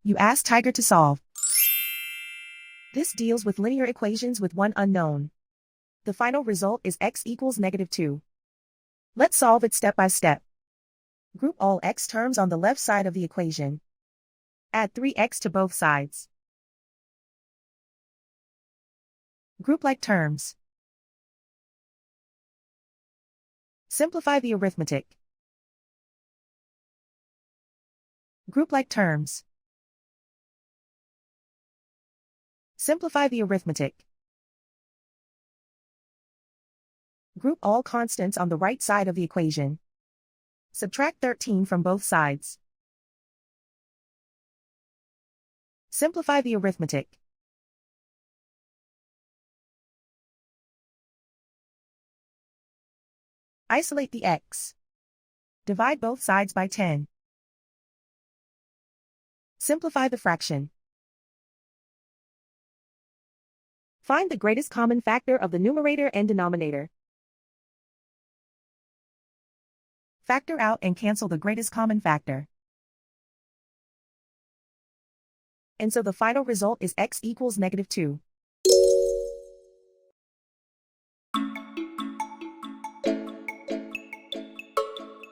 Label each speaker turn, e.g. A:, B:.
A: You ask Tiger to solve. This deals with linear equations with one unknown. The final result is x equals -2. Let's solve it step by step. Group all x terms on the left side of the equation. Add 3x to both sides. Group like terms. Simplify the arithmetic. Group like terms. Simplify the arithmetic. Group all constants on the right side of the equation. Subtract 13 from both sides. Simplify the arithmetic. Isolate the x. Divide both sides by 10. Simplify the fraction. Find the greatest common factor of the numerator and denominator. Factor out and cancel the greatest common factor. And so the final result is x equals -2.